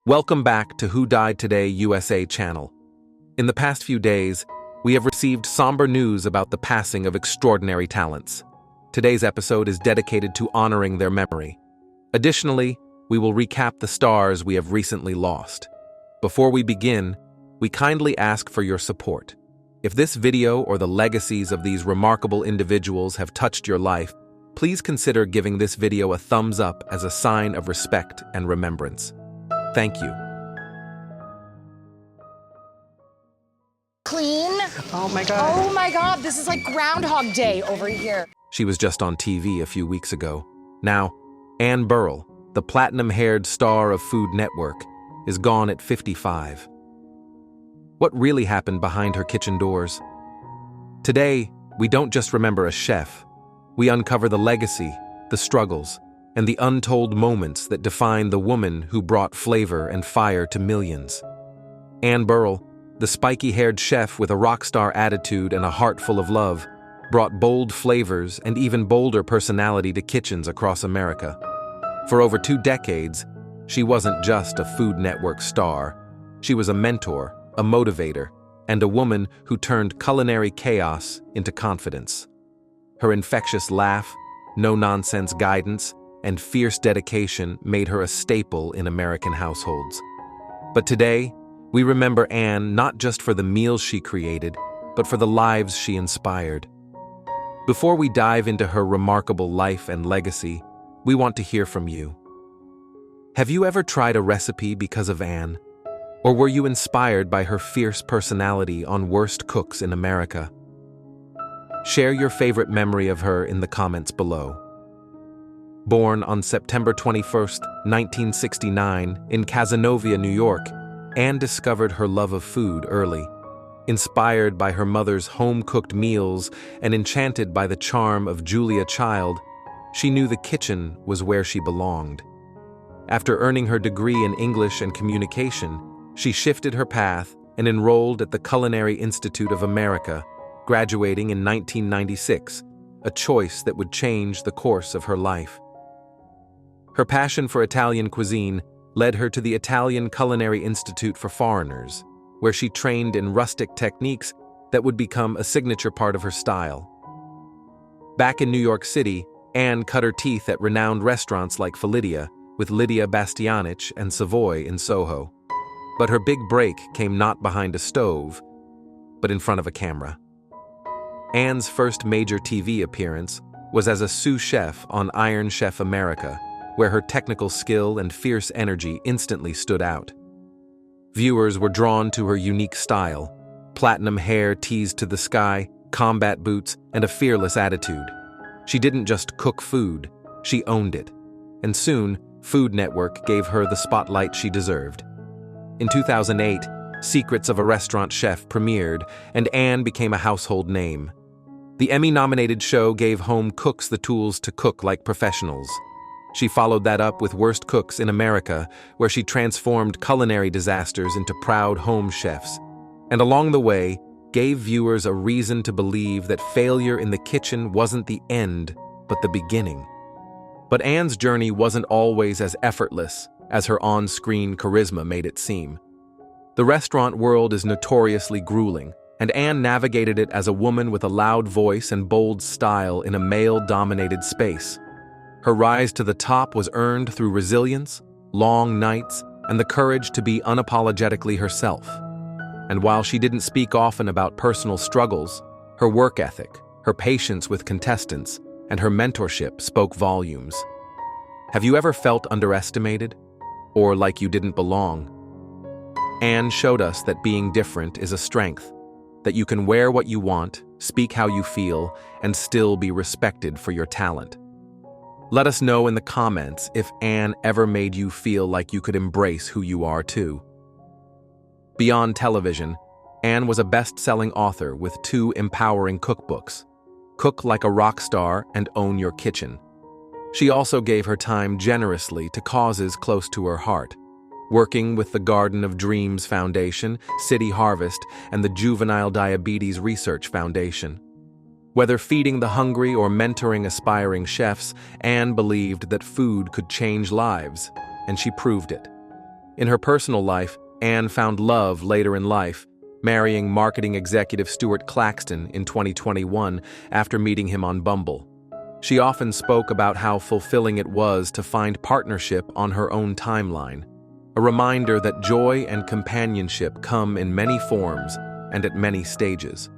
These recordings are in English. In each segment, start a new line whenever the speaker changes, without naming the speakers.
Welcome back to Who Died Today USA channel. In the past few days, we have received somber news about the passing of extraordinary talents. Today's episode is dedicated to honoring their memory. Additionally, we will recap the stars we have recently lost. Before we begin, we kindly ask for your support. If this video or the legacies of these remarkable individuals have touched your life, please consider giving this video a thumbs up as a sign of respect and remembrance. Thank you.
Clean.
Oh my God.
Oh my God, this is like Groundhog Day over here.
She was just on TV a few weeks ago. Now, Anne Burrell, the platinum-haired star of Food Network, is gone at 55. What really happened behind her kitchen doors? Today, we don't just remember a chef. We uncover the legacy, the struggles, and the untold moments that define the woman who brought flavor and fire to millions. Anne Burrell, the spiky-haired chef with a rock star attitude and a heart full of love, brought bold flavors and even bolder personality to kitchens across America. For over 2 decades, she wasn't just a Food Network star. She was a mentor, a motivator, and a woman who turned culinary chaos into confidence. Her infectious laugh, no-nonsense guidance, and fierce dedication made her a staple in American households. But today, we remember Anne not just for the meals she created, but for the lives she inspired. Before we dive into her remarkable life and legacy, we want to hear from you. Have you ever tried a recipe because of Anne? Or were you inspired by her fierce personality on Worst Cooks in America? Share your favorite memory of her in the comments below. Born on September 21, 1969, in Cazenovia, New York, Anne discovered her love of food early. Inspired by her mother's home-cooked meals and enchanted by the charm of Julia Child, she knew the kitchen was where she belonged. After earning her degree in English and communication, she shifted her path and enrolled at the Culinary Institute of America, graduating in 1996, a choice that would change the course of her life. Her passion for Italian cuisine led her to the Italian Culinary Institute for Foreigners, where she trained in rustic techniques that would become a signature part of her style. Back in New York City, Anne cut her teeth at renowned restaurants like Felidia, with Lydia Bastianich and Savoy in Soho. But her big break came not behind a stove, but in front of a camera. Anne's first major TV appearance was as a sous chef on Iron Chef America, where her technical skill and fierce energy instantly stood out. Viewers were drawn to her unique style, platinum hair teased to the sky, combat boots, and a fearless attitude. She didn't just cook food, she owned it. And soon, Food Network gave her the spotlight she deserved. In 2008, Secrets of a Restaurant Chef premiered, and Anne became a household name. The Emmy-nominated show gave home cooks the tools to cook like professionals. She followed that up with Worst Cooks in America, where she transformed culinary disasters into proud home chefs, and along the way, gave viewers a reason to believe that failure in the kitchen wasn't the end, but the beginning. But Anne's journey wasn't always as effortless as her on-screen charisma made it seem. The restaurant world is notoriously grueling, and Anne navigated it as a woman with a loud voice and bold style in a male-dominated space. Her rise to the top was earned through resilience, long nights, and the courage to be unapologetically herself. And while she didn't speak often about personal struggles, her work ethic, her patience with contestants, and her mentorship spoke volumes. Have you ever felt underestimated? Or like you didn't belong? Anne showed us that being different is a strength, that you can wear what you want, speak how you feel, and still be respected for your talent. Let us know in the comments if Anne ever made you feel like you could embrace who you are too. Beyond television, Anne was a best-selling author with 2 empowering cookbooks, Cook Like a Rock Star and Own Your Kitchen. She also gave her time generously to causes close to her heart, working with the Garden of Dreams Foundation, City Harvest, and the Juvenile Diabetes Research Foundation. Whether feeding the hungry or mentoring aspiring chefs, Anne believed that food could change lives, and she proved it. In her personal life, Anne found love later in life, marrying marketing executive Stuart Claxton in 2021 after meeting him on Bumble. She often spoke about how fulfilling it was to find partnership on her own timeline, a reminder that joy and companionship come in many forms and at many stages.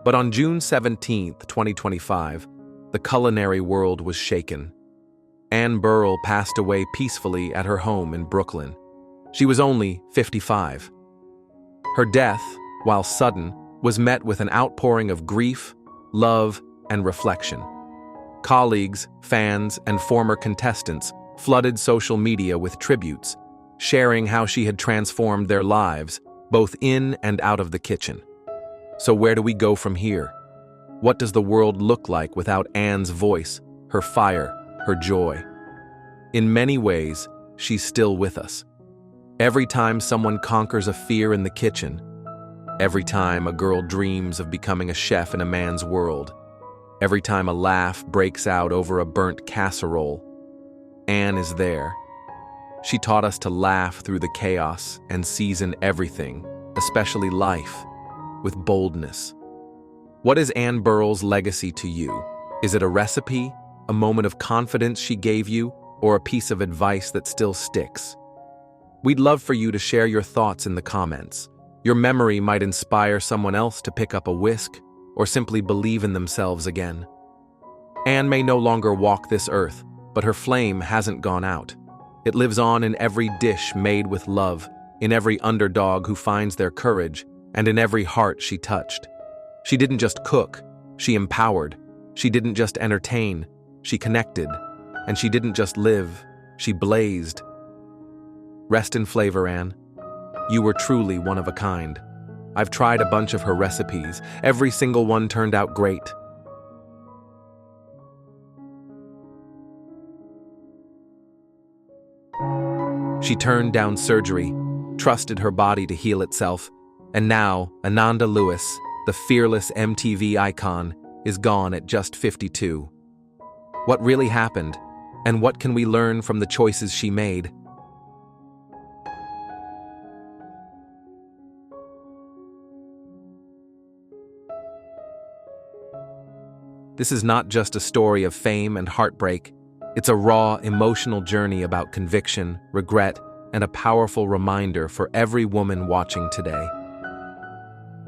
But on June 17, 2025, the culinary world was shaken. Anne Burrell passed away peacefully at her home in Brooklyn. She was only 55. Her death, while sudden, was met with an outpouring of grief, love, and reflection. Colleagues, fans, and former contestants flooded social media with tributes, sharing how she had transformed their lives, both in and out of the kitchen. So where do we go from here? What does the world look like without Anne's voice, her fire, her joy? In many ways, she's still with us. Every time someone conquers a fear in the kitchen, every time a girl dreams of becoming a chef in a man's world, every time a laugh breaks out over a burnt casserole, Anne is there. She taught us to laugh through the chaos and season everything, especially life, with boldness. What is Anne Burrell's legacy to you? Is it a recipe, a moment of confidence she gave you, or a piece of advice that still sticks? We'd love for you to share your thoughts in the comments. Your memory might inspire someone else to pick up a whisk or simply believe in themselves again. Anne may no longer walk this earth, but her flame hasn't gone out. It lives on in every dish made with love, in every underdog who finds their courage, and in every heart she touched. She didn't just cook, she empowered. She didn't just entertain, she connected. And she didn't just live, she blazed. Rest in flavor, Anne. You were truly one of a kind. I've tried a bunch of her recipes. Every single one turned out great. She turned down surgery, trusted her body to heal itself, and now Ananda Lewis, the fearless MTV icon, is gone at just 52. What really happened, and what can we learn from the choices she made? This is not just a story of fame and heartbreak. It's a raw, emotional journey about conviction, regret, and a powerful reminder for every woman watching today.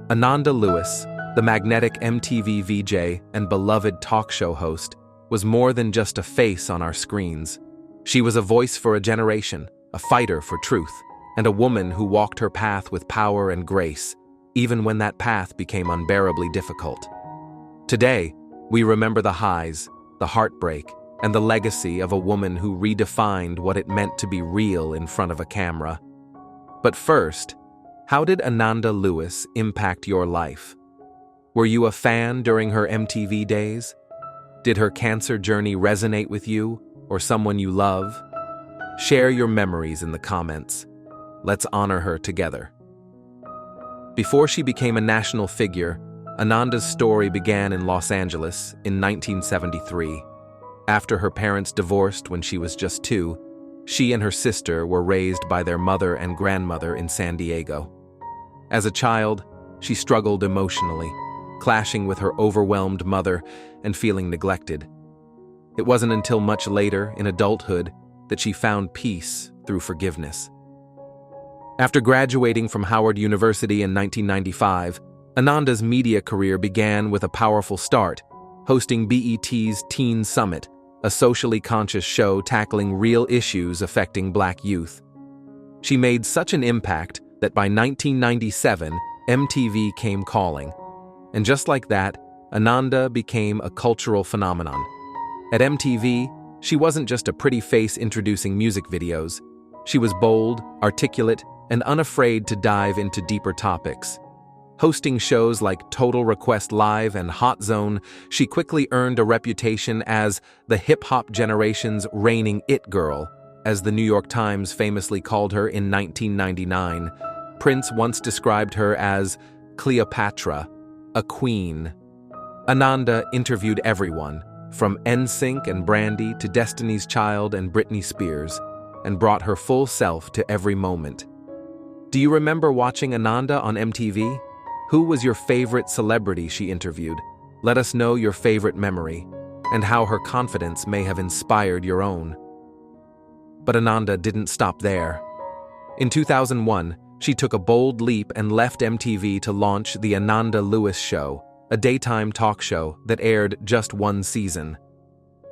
Ananda Lewis, the magnetic MTV VJ and beloved talk show host, was more than just a face on our screens. She was a voice for a generation, a fighter for truth, and a woman who walked her path with power and grace, even when that path became unbearably difficult. Today, we remember the highs, the heartbreak, and the legacy of a woman who redefined what it meant to be real in front of a camera. But first, how did Ananda Lewis impact your life? Were you a fan during her MTV days? Did her cancer journey resonate with you or someone you love? Share your memories in the comments. Let's honor her together. Before she became a national figure, Ananda's story began in Los Angeles in 1973. After her parents divorced when she was just 2, she and her sister were raised by their mother and grandmother in San Diego. As a child, she struggled emotionally, clashing with her overwhelmed mother and feeling neglected. It wasn't until much later, in adulthood, that she found peace through forgiveness. After graduating from Howard University in 1995, Ananda's media career began with a powerful start, hosting BET's Teen Summit, a socially conscious show tackling real issues affecting Black youth. She made such an impact that by 1997, MTV came calling. And just like that, Ananda became a cultural phenomenon. At MTV, she wasn't just a pretty face introducing music videos. She was bold, articulate, and unafraid to dive into deeper topics. Hosting shows like Total Request Live and Hot Zone, she quickly earned a reputation as the hip-hop generation's reigning it girl, as the New York Times famously called her in 1999. Prince once described her as Cleopatra, a queen. Ananda interviewed everyone, from NSYNC and Brandy to Destiny's Child and Britney Spears. and brought her full self to every moment. Do you remember watching Ananda on MTV? Who was your favorite celebrity she interviewed? Let us know your favorite memory, and how her confidence may have inspired your own. But Ananda didn't stop there. In 2001, she took a bold leap and left MTV to launch the Ananda Lewis Show, a daytime talk show that aired just one season.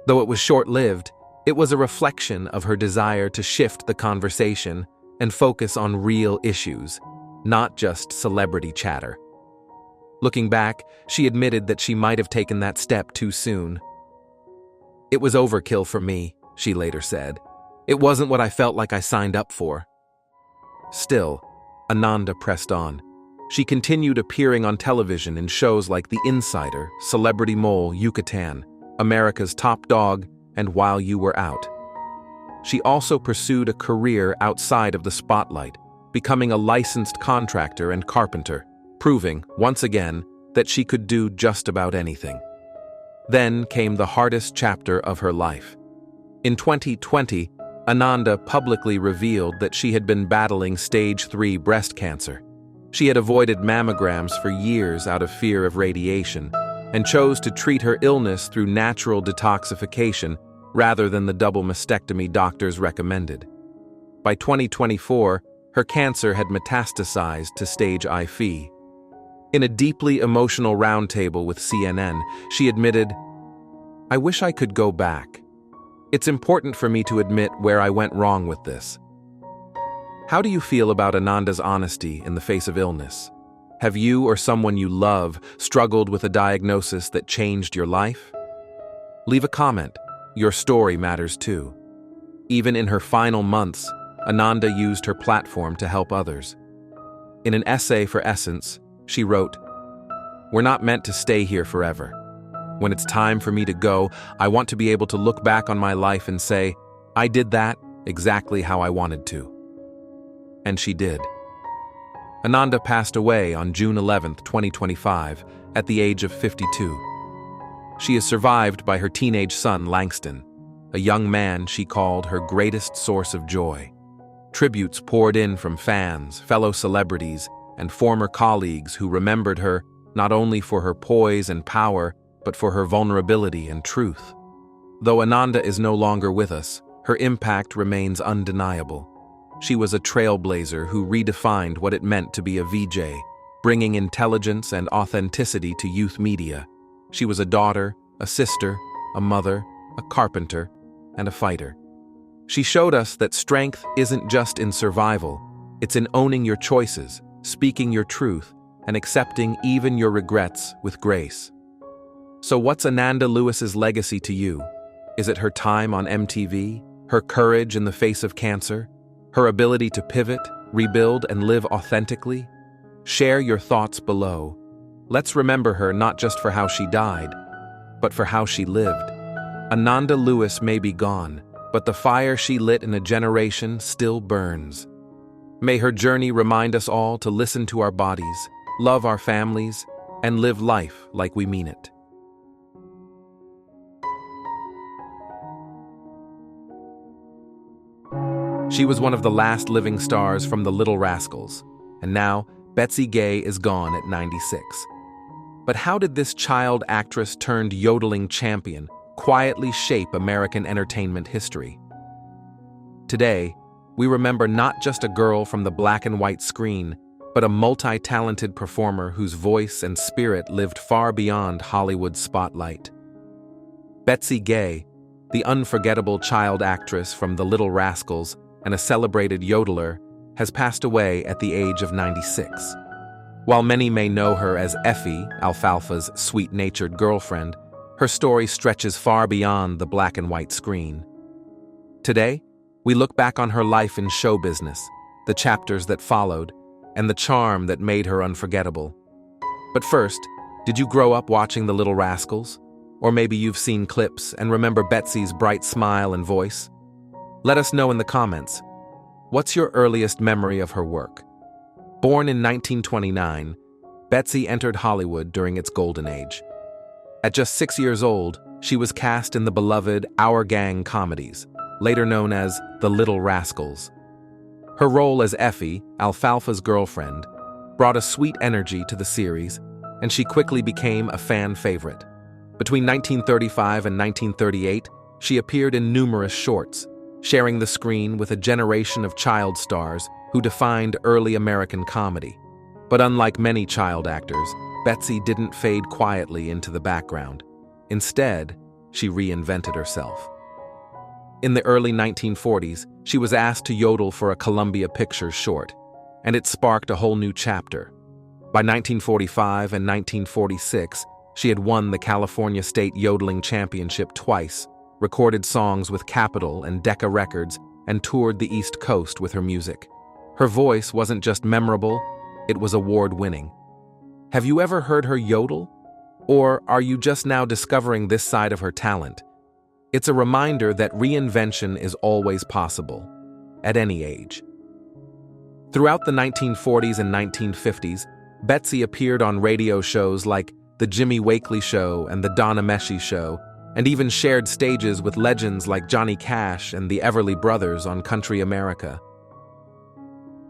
Though it was short-lived, it was a reflection of her desire to shift the conversation and focus on real issues, not just celebrity chatter. Looking back, she admitted that she might have taken that step too soon. "It was overkill for me," she later said. "It wasn't what I felt like I signed up for." Still, Ananda pressed on. She continued appearing on television in shows like The Insider, Celebrity Mole, Yucatan, America's Top Dog, and While You Were Out. She also pursued a career outside of the spotlight, becoming a licensed contractor and carpenter, proving, once again, that she could do just about anything. Then came the hardest chapter of her life. In 2020, Ananda publicly revealed that she had been battling stage 3 breast cancer. She had avoided mammograms for years out of fear of radiation, and chose to treat her illness through natural detoxification rather than the double mastectomy doctors recommended. By 2024, her cancer had metastasized to stage IV. In a deeply emotional roundtable with CNN, she admitted, "I wish I could go back. It's important for me to admit where I went wrong with this." How do you feel about Ananda's honesty in the face of illness? Have you or someone you love struggled with a diagnosis that changed your life? Leave a comment. Your story matters too. Even in her final months, Ananda used her platform to help others. In an essay for Essence, she wrote, "We're not meant to stay here forever. When it's time for me to go, I want to be able to look back on my life and say, I did that exactly how I wanted to." And she did. Ananda passed away on June 11, 2025, at the age of 52. She is survived by her teenage son, Langston, a young man she called her greatest source of joy. Tributes poured in from fans, fellow celebrities, and former colleagues who remembered her not only for her poise and power, but for her vulnerability and truth. Though Ananda is no longer with us, her impact remains undeniable. She was a trailblazer who redefined what it meant to be a VJ, bringing intelligence and authenticity to youth media. She was a daughter, a sister, a mother, a carpenter, and a fighter. She showed us that strength isn't just in survival, it's in owning your choices, speaking your truth, and accepting even your regrets with grace. So what's Ananda Lewis's legacy to you? Is it her time on MTV, her courage in the face of cancer, her ability to pivot, rebuild, and live authentically? Share your thoughts below. Let's remember her not just for how she died, but for how she lived. Ananda Lewis may be gone, but the fire she lit in a generation still burns. May her journey remind us all to listen to our bodies, love our families, and live life like we mean it. She was one of the last living stars from the Little Rascals, and now Betsy Gay is gone at 96. But how did this child actress turned yodeling champion quietly shape American entertainment history? Today, we remember not just a girl from the black and white screen, but a multi-talented performer whose voice and spirit lived far beyond Hollywood's spotlight. Betsy Gay, the unforgettable child actress from the Little Rascals and a celebrated yodeler, has passed away at the age of 96. While many may know her as Effie, Alfalfa's sweet-natured girlfriend, her story stretches far beyond the black and white screen. Today, we look back on her life in show business, the chapters that followed, and the charm that made her unforgettable. But first, did you grow up watching the Little Rascals? Or maybe you've seen clips and remember Betsy's bright smile and voice? Let us know in the comments. What's your earliest memory of her work? Born in 1929, Betsy entered Hollywood during its golden age. At just 6 years old, she was cast in the beloved Our Gang comedies, later known as the Little Rascals. Her role as Effie, Alfalfa's girlfriend, brought a sweet energy to the series, and she quickly became a fan favorite. Between 1935 and 1938, she appeared in numerous shorts, sharing the screen with a generation of child stars who defined early American comedy. But unlike many child actors, Betsy didn't fade quietly into the background. Instead, she reinvented herself. In the early 1940s, she was asked to yodel for a Columbia Pictures short, and it sparked a whole new chapter. By 1945 and 1946, she had won the California State Yodeling Championship twice, recorded songs with Capitol and Decca Records, and toured the East Coast with her music. Her voice wasn't just memorable, it was award-winning. Have you ever heard her yodel? Or are you just now discovering this side of her talent? It's a reminder that reinvention is always possible, at any age. Throughout the 1940s and 1950s, Betsy appeared on radio shows like The Jimmy Wakely Show and The Donna Meshi Show, and even shared stages with legends like Johnny Cash and the Everly Brothers on Country America.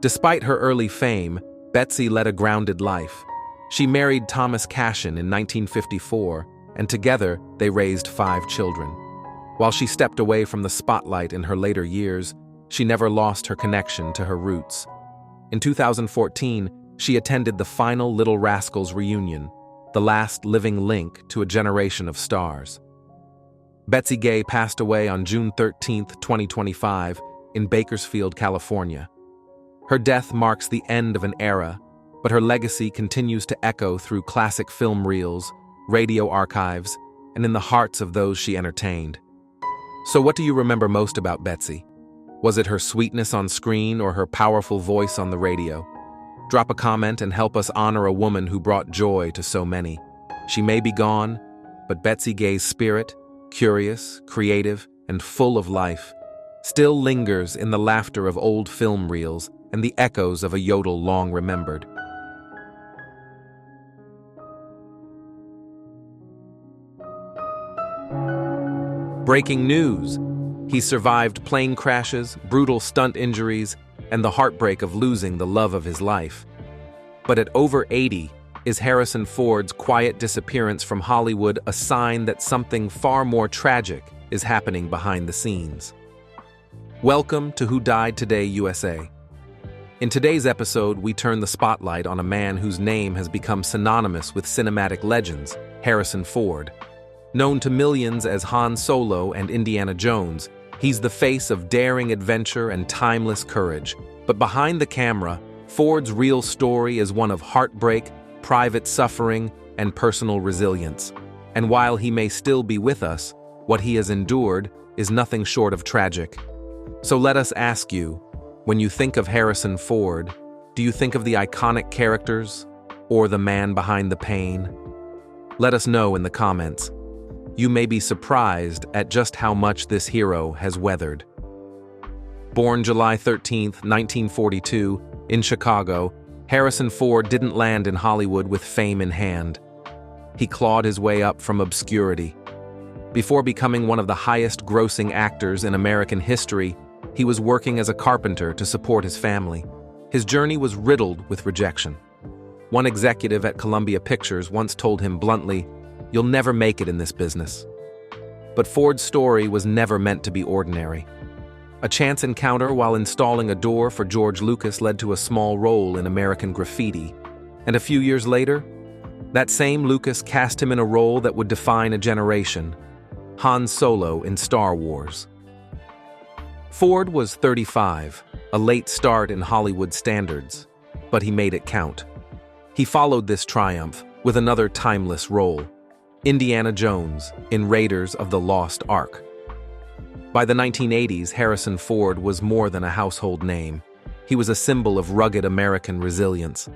Despite her early fame, Betsy led a grounded life. She married Thomas Cashin in 1954, and together they raised 5 children. While she stepped away from the spotlight in her later years, she never lost her connection to her roots. In 2014, she attended the final Little Rascals reunion, the last living link to a generation of stars. Betsy Gay passed away on June 13, 2025, in Bakersfield, California. Her death marks the end of an era, but her legacy continues to echo through classic film reels, radio archives, and in the hearts of those she entertained. So what do you remember most about Betsy? Was it her sweetness on screen or her powerful voice on the radio? Drop a comment and help us honor a woman who brought joy to so many. She may be gone, but Betsy Gay's spirit, curious, creative, and full of life, still lingers in the laughter of old film reels and the echoes of a yodel long remembered. Breaking news! He survived plane crashes, brutal stunt injuries, and the heartbreak of losing the love of his life. But at over 80, is Harrison Ford's quiet disappearance from Hollywood a sign that something far more tragic is happening behind the scenes? Welcome to Who Died Today USA. In today's episode, we turn the spotlight on a man whose name has become synonymous with cinematic legends, Harrison Ford. Known to millions as Han Solo and Indiana Jones, he's the face of daring adventure and timeless courage. But behind the camera, Ford's real story is one of heartbreak, private suffering, and personal resilience. And while he may still be with us, what he has endured is nothing short of tragic. So let us ask you, when you think of Harrison Ford, do you think of the iconic characters or the man behind the pain? Let us know in the comments. You may be surprised at just how much this hero has weathered. Born July 13, 1942, in Chicago, Harrison Ford didn't land in Hollywood with fame in hand. He clawed his way up from obscurity. Before becoming one of the highest-grossing actors in American history, he was working as a carpenter to support his family. His journey was riddled with rejection. One executive at Columbia Pictures once told him bluntly, "You'll never make it in this business." But Ford's story was never meant to be ordinary. A chance encounter while installing a door for George Lucas led to a small role in American Graffiti. And a few years later, that same Lucas cast him in a role that would define a generation, Han Solo in Star Wars. Ford was 35, a late start in Hollywood standards, but he made it count. He followed this triumph with another timeless role, Indiana Jones in Raiders of the Lost Ark. By the 1980s, Harrison Ford was more than a household name. He was a symbol of rugged American resilience.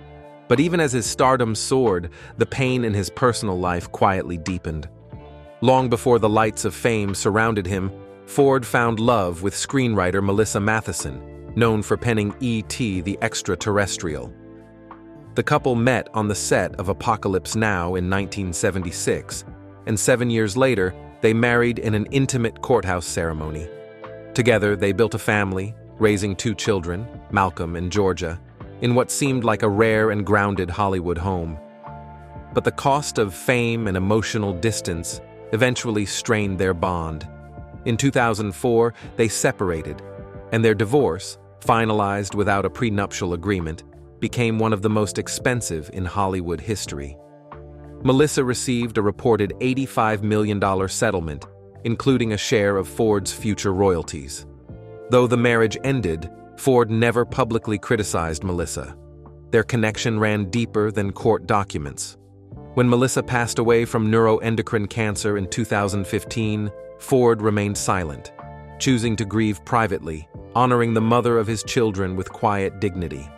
But even as his stardom soared, the pain in his personal life quietly deepened. Long before the lights of fame surrounded him, Ford found love with screenwriter Melissa Matheson, known for penning E.T. the Extraterrestrial. The couple met on the set of Apocalypse Now in 1976, and 7 years later, they married in an intimate courthouse ceremony. Together, they built a family, raising 2 children, Malcolm and Georgia, in what seemed like a rare and grounded Hollywood home. But the cost of fame and emotional distance eventually strained their bond. In 2004, they separated, and their divorce, finalized without a prenuptial agreement, became one of the most expensive in Hollywood history. Melissa received a reported $85 million settlement, including a share of Ford's future royalties. Though the marriage ended, Ford never publicly criticized Melissa. Their connection ran deeper than court documents. When Melissa passed away from neuroendocrine cancer in 2015, Ford remained silent, choosing to grieve privately, honoring the mother of his children with quiet dignity.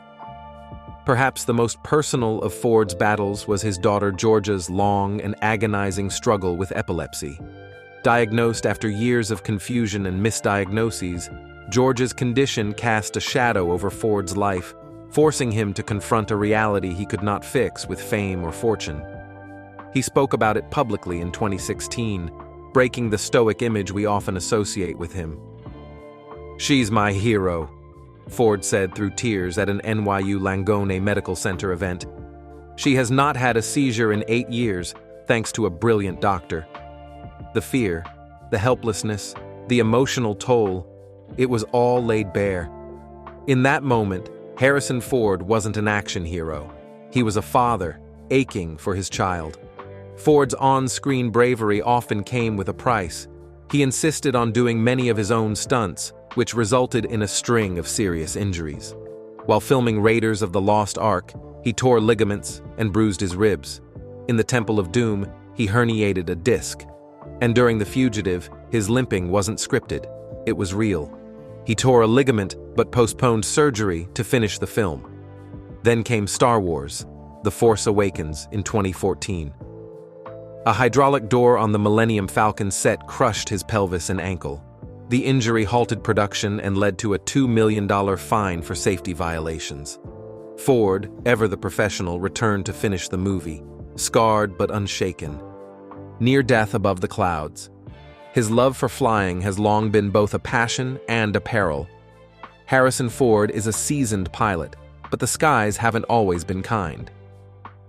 Perhaps the most personal of Ford's battles was his daughter Georgia's long and agonizing struggle with epilepsy. Diagnosed after years of confusion and misdiagnoses, Georgia's condition cast a shadow over Ford's life, forcing him to confront a reality he could not fix with fame or fortune. He spoke about it publicly in 2016, breaking the stoic image we often associate with him. "She's my hero," Ford said through tears at an NYU Langone Medical Center event. "She has not had a seizure in 8 years, thanks to a brilliant doctor." The fear, the helplessness, the emotional toll, it was all laid bare. In that moment, Harrison Ford wasn't an action hero. He was a father, aching for his child. Ford's on-screen bravery often came with a price. He insisted on doing many of his own stunts, which resulted in a string of serious injuries. While filming Raiders of the Lost Ark, he tore ligaments and bruised his ribs. In the Temple of Doom, he herniated a disc. And during The Fugitive, his limping wasn't scripted. It was real. He tore a ligament but postponed surgery to finish the film. Then came Star Wars: The Force Awakens in 2014. A hydraulic door on the Millennium Falcon set crushed his pelvis and ankle. The injury halted production and led to a $2 million fine for safety violations. Ford, ever the professional, returned to finish the movie, scarred but unshaken. Near death above the clouds. His love for flying has long been both a passion and a peril. Harrison Ford is a seasoned pilot, but the skies haven't always been kind.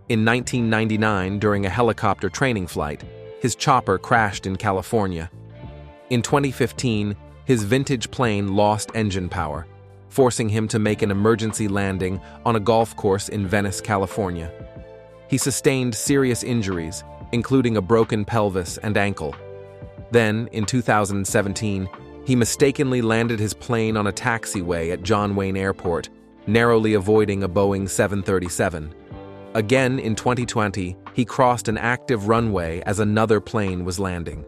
In 1999, during a helicopter training flight, his chopper crashed in California. In 2015, his vintage plane lost engine power, forcing him to make an emergency landing on a golf course in Venice, California. He sustained serious injuries, including a broken pelvis and ankle. Then, in 2017, he mistakenly landed his plane on a taxiway at John Wayne Airport, narrowly avoiding a Boeing 737. Again, in 2020, he crossed an active runway as another plane was landing.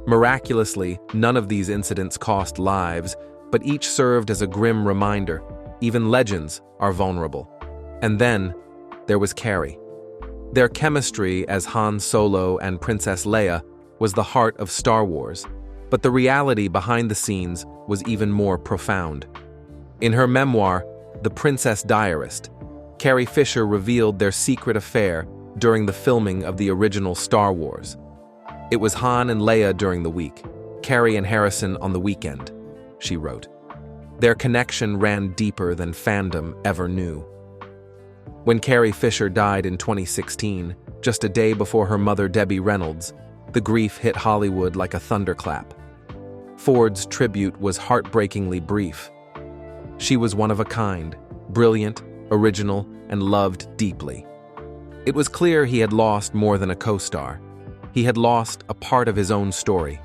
Miraculously, none of these incidents cost lives, but each served as a grim reminder: even legends are vulnerable. And then, there was Carrie. Their chemistry as Han Solo and Princess Leia was the heart of Star Wars, but the reality behind the scenes was even more profound. In her memoir, The Princess Diarist, Carrie Fisher revealed their secret affair during the filming of the original Star Wars. "It was Han and Leia during the week, Carrie and Harrison on the weekend," she wrote. Their connection ran deeper than fandom ever knew. When Carrie Fisher died in 2016, just a day before her mother Debbie Reynolds, the grief hit Hollywood like a thunderclap. Ford's tribute was heartbreakingly brief. She was one of a kind, brilliant, original, and loved deeply. It was clear he had lost more than a co-star. He had lost a part of his own story.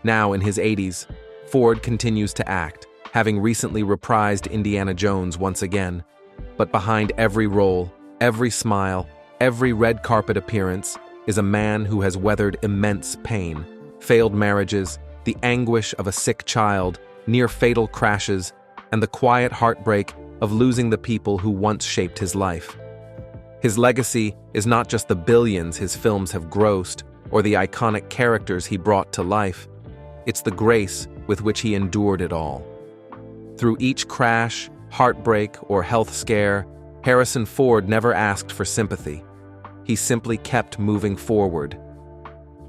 Now in his 80s, Ford continues to act, having recently reprised Indiana Jones once again. But behind every role, every smile, every red carpet appearance is a man who has weathered immense pain, failed marriages, the anguish of a sick child, near-fatal crashes, and the quiet heartbreak of losing the people who once shaped his life. His legacy is not just the billions his films have grossed or the iconic characters he brought to life. It's the grace with which he endured it all. Through each crash, heartbreak, or health scare, Harrison Ford never asked for sympathy. He simply kept moving forward.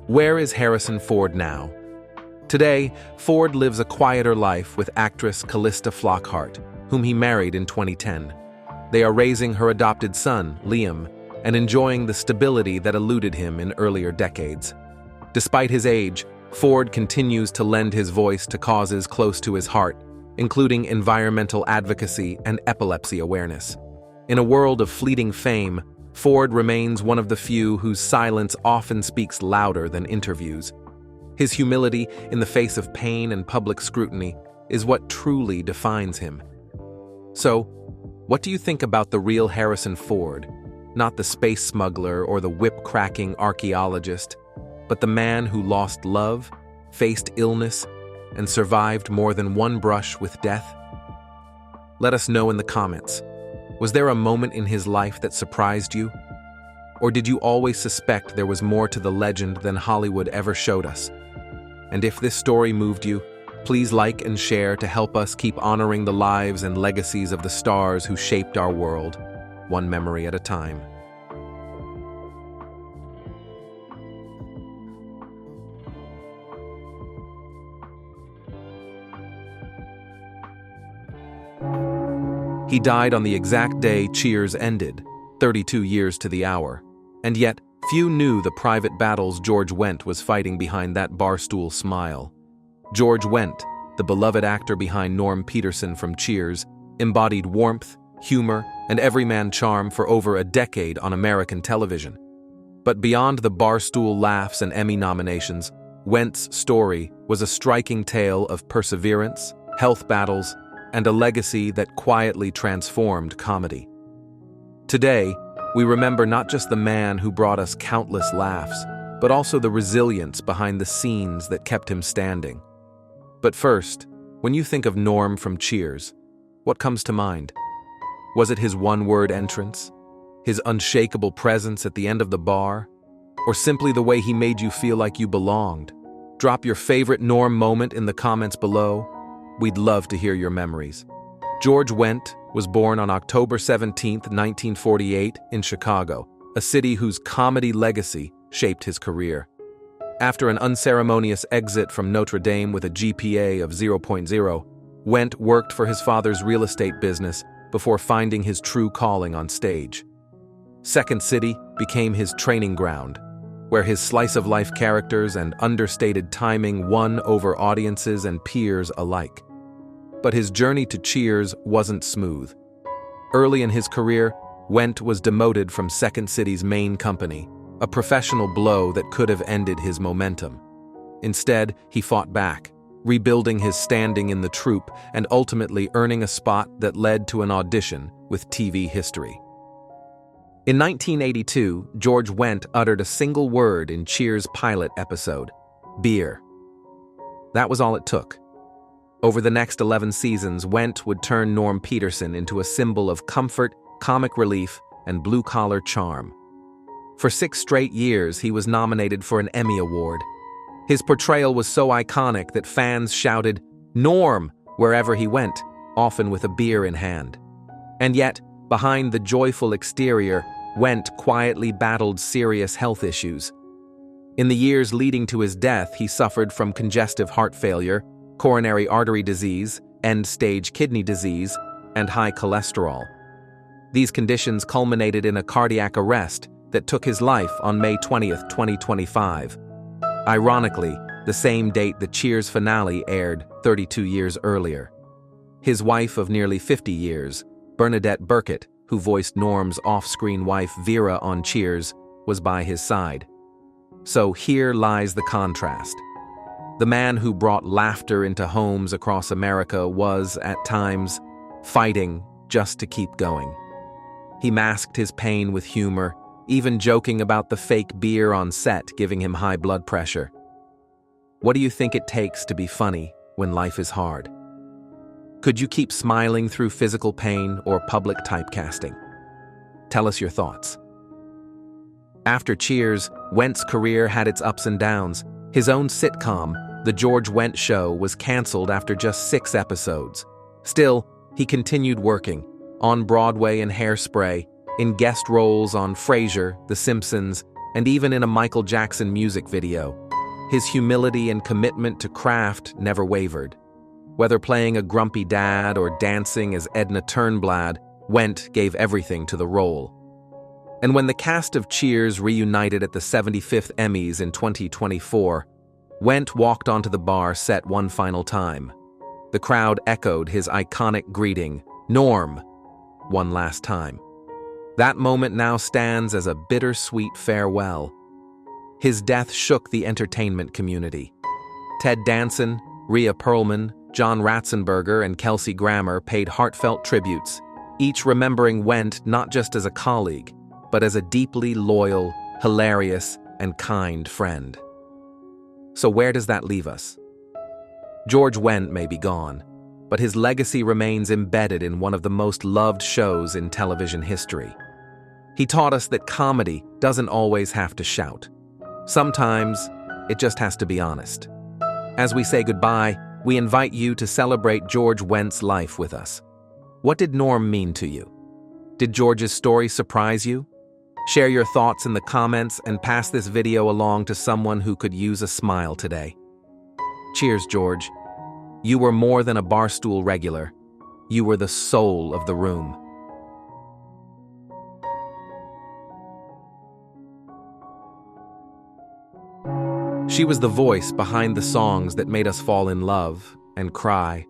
Where is Harrison Ford now? Today, Ford lives a quieter life with actress Callista Flockhart, whom he married in 2010. They are raising her adopted son, Liam, and enjoying the stability that eluded him in earlier decades. Despite his age, Ford continues to lend his voice to causes close to his heart, including environmental advocacy and epilepsy awareness. In a world of fleeting fame, Ford remains one of the few whose silence often speaks louder than interviews. His humility in the face of pain and public scrutiny is what truly defines him. So, what do you think about the real Harrison Ford? Not the space smuggler or the whip-cracking archaeologist, but the man who lost love, faced illness, and survived more than one brush with death? Let us know in the comments. Was there a moment in his life that surprised you? Or did you always suspect there was more to the legend than Hollywood ever showed us? And if this story moved you, please like and share to help us keep honoring the lives and legacies of the stars who shaped our world, one memory at a time. He died on the exact day Cheers ended, 32 years to the hour. And yet, few knew the private battles George Wendt was fighting behind that barstool smile. George Wendt, the beloved actor behind Norm Peterson from Cheers, embodied warmth, humor, and everyman charm for over a decade on American television. But beyond the barstool laughs and Emmy nominations, Wendt's story was a striking tale of perseverance, health battles, and a legacy that quietly transformed comedy. Today, we remember not just the man who brought us countless laughs, but also the resilience behind the scenes that kept him standing. But first, when you think of Norm from Cheers, what comes to mind? Was it his one-word entrance? His unshakable presence at the end of the bar? Or simply the way he made you feel like you belonged? Drop your favorite Norm moment in the comments below. We'd love to hear your memories. George Wendt was born on October 17, 1948, in Chicago, a city whose comedy legacy shaped his career. After an unceremonious exit from Notre Dame with a GPA of 0.0, Wendt worked for his father's real estate business before finding his true calling on stage. Second City became his training ground, where his slice-of-life characters and understated timing won over audiences and peers alike. But his journey to Cheers wasn't smooth. Early in his career, Wendt was demoted from Second City's main company, a professional blow that could have ended his momentum. Instead, he fought back, rebuilding his standing in the troupe and ultimately earning a spot that led to an audition with TV history. In 1982, George Wendt uttered a single word in Cheers' pilot episode: beer. That was all it took. Over the next 11 seasons, Wendt would turn Norm Peterson into a symbol of comfort, comic relief, and blue-collar charm. For 6 straight years, he was nominated for an Emmy Award. His portrayal was so iconic that fans shouted, "Norm!" wherever he went, often with a beer in hand. And yet, behind the joyful exterior, Wendt quietly battled serious health issues. In the years leading to his death, he suffered from congestive heart failure, coronary artery disease, end-stage kidney disease, and high cholesterol. These conditions culminated in a cardiac arrest that took his life on May 20, 2025. Ironically, the same date the Cheers finale aired 32 years earlier. His wife of nearly 50 years, Bernadette Burkett, who voiced Norm's off-screen wife Vera on Cheers, was by his side. So here lies the contrast. The man who brought laughter into homes across America was, at times, fighting just to keep going. He masked his pain with humor, even joking about the fake beer on set giving him high blood pressure. What do you think it takes to be funny when life is hard? Could you keep smiling through physical pain or public typecasting? Tell us your thoughts. After Cheers, Wendt's career had its ups and downs. His own sitcom, The George Wendt Show, was canceled after just 6 episodes. Still, he continued working, on Broadway and Hairspray, in guest roles on Frasier, The Simpsons, and even in a Michael Jackson music video. His humility and commitment to craft never wavered. Whether playing a grumpy dad or dancing as Edna Turnblad, Went gave everything to the role. And when the cast of Cheers reunited at the 75th Emmys in 2024, Went walked onto the bar set one final time. The crowd echoed his iconic greeting, "Norm," one last time. That moment now stands as a bittersweet farewell. His death shook the entertainment community. Ted Danson, Rhea Perlman, John Ratzenberger, and Kelsey Grammer paid heartfelt tributes, each remembering Went not just as a colleague, but as a deeply loyal, hilarious, and kind friend. So where does that leave us? George Wendt may be gone, but his legacy remains embedded in one of the most loved shows in television history. He taught us that comedy doesn't always have to shout. Sometimes, it just has to be honest. As we say goodbye, we invite you to celebrate George Wendt's life with us. What did Norm mean to you? Did George's story surprise you? Share your thoughts in the comments and pass this video along to someone who could use a smile today. Cheers, George. You were more than a barstool regular. You were the soul of the room. She was the voice behind the songs that made us fall in love and cry.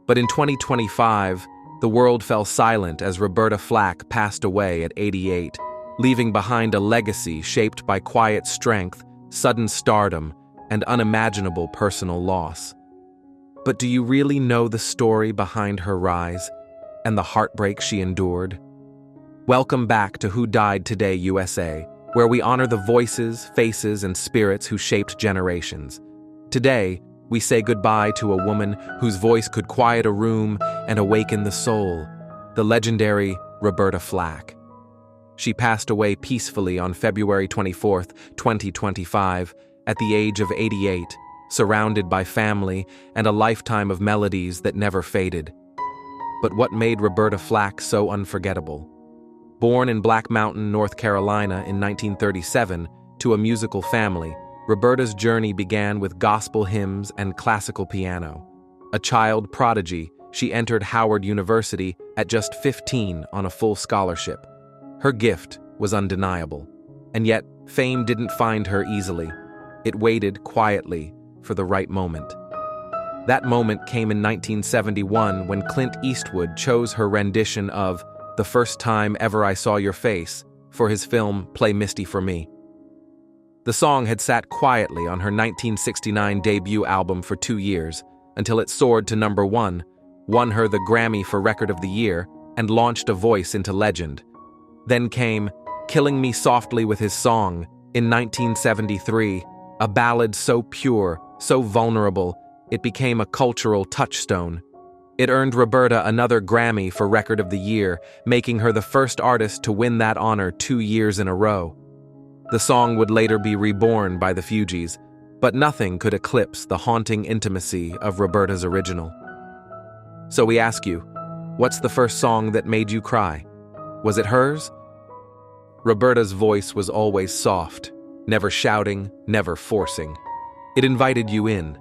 But in 2025, the world fell silent as Roberta Flack passed away at 88, leaving behind a legacy shaped by quiet strength, sudden stardom, and unimaginable personal loss. But do you really know the story behind her rise and the heartbreak she endured? Welcome back to Who Died Today USA, where we honor the voices, faces, and spirits who shaped generations. Today, we say goodbye to a woman whose voice could quiet a room and awaken the soul, the legendary Roberta Flack. She passed away peacefully on February 24, 2025, at the age of 88, surrounded by family and a lifetime of melodies that never faded. But what made Roberta Flack so unforgettable? Born in Black Mountain, North Carolina in 1937 to a musical family, Roberta's journey began with gospel hymns and classical piano. A child prodigy, she entered Howard University at just 15 on a full scholarship. Her gift was undeniable, and yet fame didn't find her easily. It waited quietly for the right moment. That moment came in 1971 when Clint Eastwood chose her rendition of "The First Time Ever I Saw Your Face" for his film Play Misty for Me. The song had sat quietly on her 1969 debut album for 2 years until it soared to number 1, won her the Grammy for Record of the Year, and launched a voice into legend. Then came Killing Me Softly with His Song in 1973, a ballad so pure, so vulnerable, it became a cultural touchstone. It earned Roberta another Grammy for Record of the Year, making her the first artist to win that honor 2 years in a row. The song would later be reborn by the Fugees, but nothing could eclipse the haunting intimacy of Roberta's original. So we ask you, what's the first song that made you cry? Was it hers? Roberta's voice was always soft, never shouting, never forcing. It invited you in.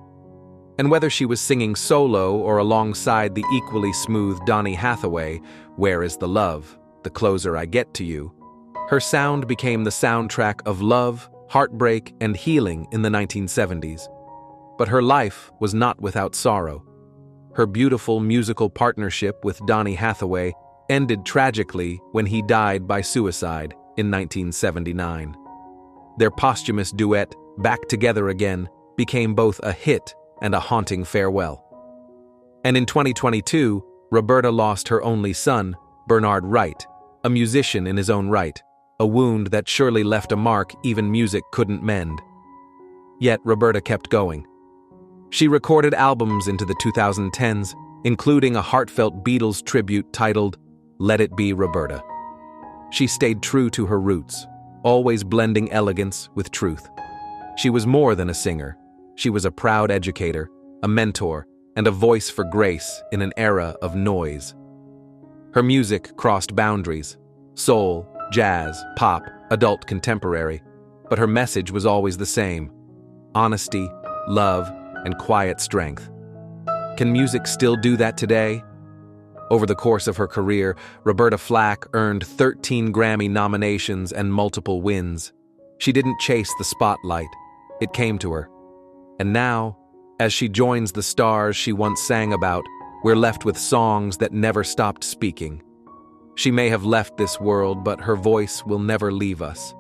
And whether she was singing solo or alongside the equally smooth Donny Hathaway, "Where is the Love? The Closer I Get to You," her sound became the soundtrack of love, heartbreak, and healing in the 1970s. But her life was not without sorrow. Her beautiful musical partnership with Donny Hathaway ended tragically when he died by suicide in 1979. Their posthumous duet, Back Together Again, became both a hit and a haunting farewell. And in 2022, Roberta lost her only son, Bernard Wright, a musician in his own right, a wound that surely left a mark even music couldn't mend. Yet Roberta kept going. She recorded albums into the 2010s, including a heartfelt Beatles tribute titled Let It Be Roberta. She stayed true to her roots, always blending elegance with truth. She was more than a singer. She was a proud educator, a mentor, and a voice for grace in an era of noise. Her music crossed boundaries: soul, jazz, pop, adult contemporary. But her message was always the same: honesty, love, and quiet strength. Can music still do that today? Over the course of her career, Roberta Flack earned 13 Grammy nominations and multiple wins. She didn't chase the spotlight. It came to her. And now, as she joins the stars she once sang about, we're left with songs that never stopped speaking. She may have left this world, but her voice will never leave us.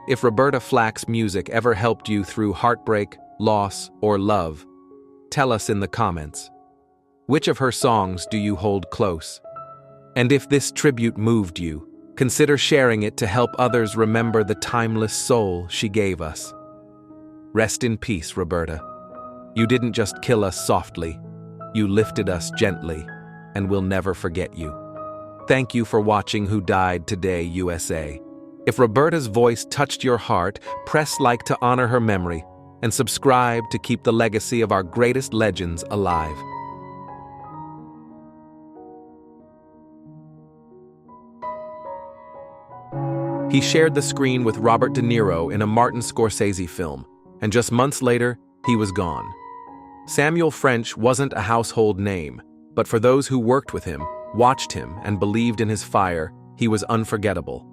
If Roberta Flack's music ever helped you through heartbreak, loss, or love, tell us in the comments. Which of her songs do you hold close? And if this tribute moved you, consider sharing it to help others remember the timeless soul she gave us. Rest in peace, Roberta. You didn't just kill us softly, you lifted us gently, and we'll never forget you. Thank you for watching Who Died Today, USA. If Roberta's voice touched your heart, press like to honor her memory, and subscribe to keep the legacy of our greatest legends alive. He shared the screen with Robert De Niro in a Martin Scorsese film, and just months later, he was gone. Samuel French wasn't a household name, but for those who worked with him, watched him, and believed in his fire, he was unforgettable.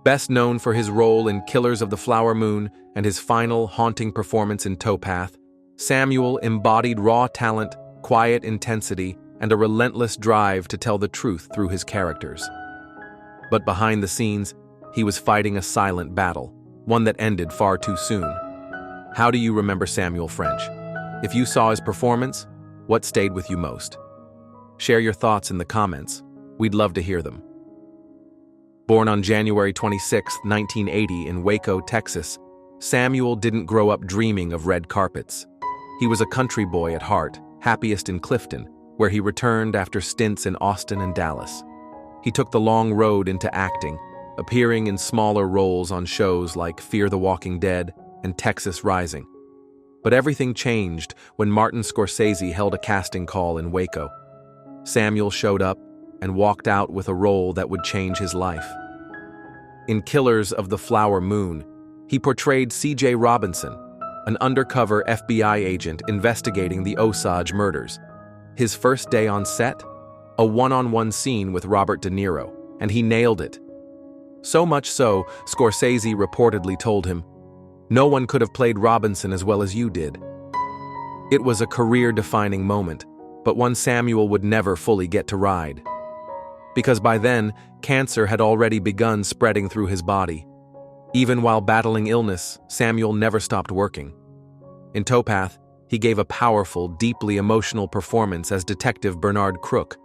Best known for his role in Killers of the Flower Moon and his final haunting performance in Towpath, Samuel embodied raw talent, quiet intensity, and a relentless drive to tell the truth through his characters. But behind the scenes, he was fighting a silent battle, one that ended far too soon. How do you remember Samuel French? If you saw his performance, what stayed with you most? Share your thoughts in the comments. We'd love to hear them. Born on January 26, 1980 in Waco, Texas, Samuel didn't grow up dreaming of red carpets. He was a country boy at heart, happiest in Clifton, where he returned after stints in Austin and Dallas. He took the long road into acting, appearing in smaller roles on shows like Fear the Walking Dead and Texas Rising. But everything changed when Martin Scorsese held a casting call in Waco. Samuel showed up and walked out with a role that would change his life. In Killers of the Flower Moon, he portrayed C.J. Robinson, an undercover FBI agent investigating the Osage murders. His first day on set? A one-on-one scene with Robert De Niro, and he nailed it. So much so, Scorsese reportedly told him, "No one could have played Robinson as well as you did." It was a career-defining moment, but one Samuel would never fully get to ride. Because by then, cancer had already begun spreading through his body. Even while battling illness, Samuel never stopped working. In Towpath, he gave a powerful, deeply emotional performance as Detective Bernard Crook,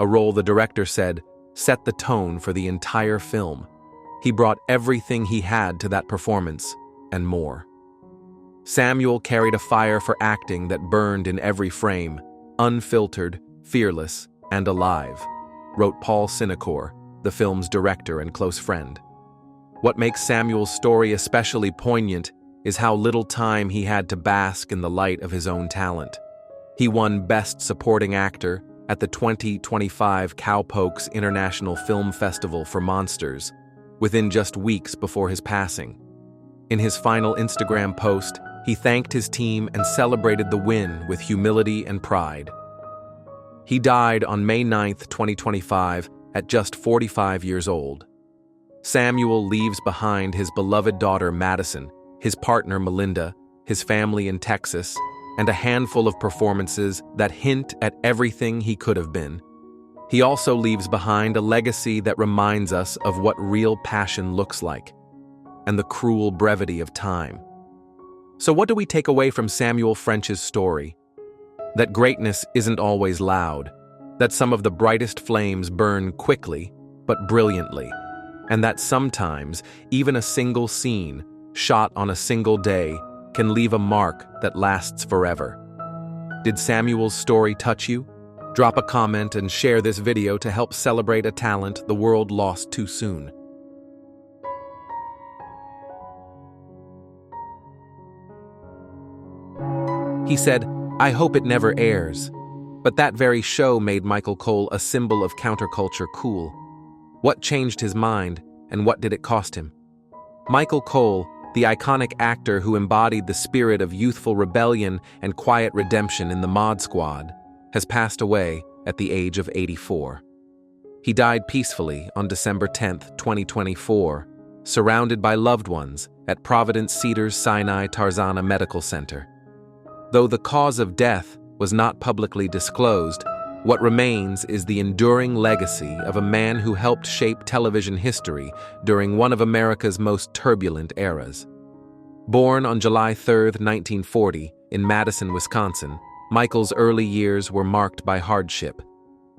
a role the director said set the tone for the entire film. He brought everything he had to that performance, and more. Samuel carried a fire for acting that burned in every frame, unfiltered, fearless, and alive, wrote Paul Sinecore, the film's director and close friend. What makes Samuel's story especially poignant is how little time he had to bask in the light of his own talent. He won Best Supporting Actor at the 2025 Cowpokes International Film Festival for Monsters, within just weeks before his passing. In his final Instagram post, he thanked his team and celebrated the win with humility and pride. He died on May 9, 2025, at just 45 years old. Samuel leaves behind his beloved daughter Madison, his partner Melinda, his family in Texas, and a handful of performances that hint at everything he could have been. He also leaves behind a legacy that reminds us of what real passion looks like, and the cruel brevity of time. So what do we take away from Samuel French's story? That greatness isn't always loud, that some of the brightest flames burn quickly, but brilliantly, and that sometimes even a single scene, shot on a single day, can leave a mark that lasts forever. Did Samuel's story touch you? Drop a comment and share this video to help celebrate a talent the world lost too soon. He said, "I hope it never airs." But that very show made Michael Cole a symbol of counterculture cool. What changed his mind, and what did it cost him? Michael Cole, the iconic actor who embodied the spirit of youthful rebellion and quiet redemption in the Mod Squad, has passed away at the age of 84. He died peacefully on December 10, 2024, surrounded by loved ones at Providence Cedars-Sinai Tarzana Medical Center. Though the cause of death was not publicly disclosed, what remains is the enduring legacy of a man who helped shape television history during one of America's most turbulent eras. Born on July 3, 1940, in Madison, Wisconsin, Michael's early years were marked by hardship.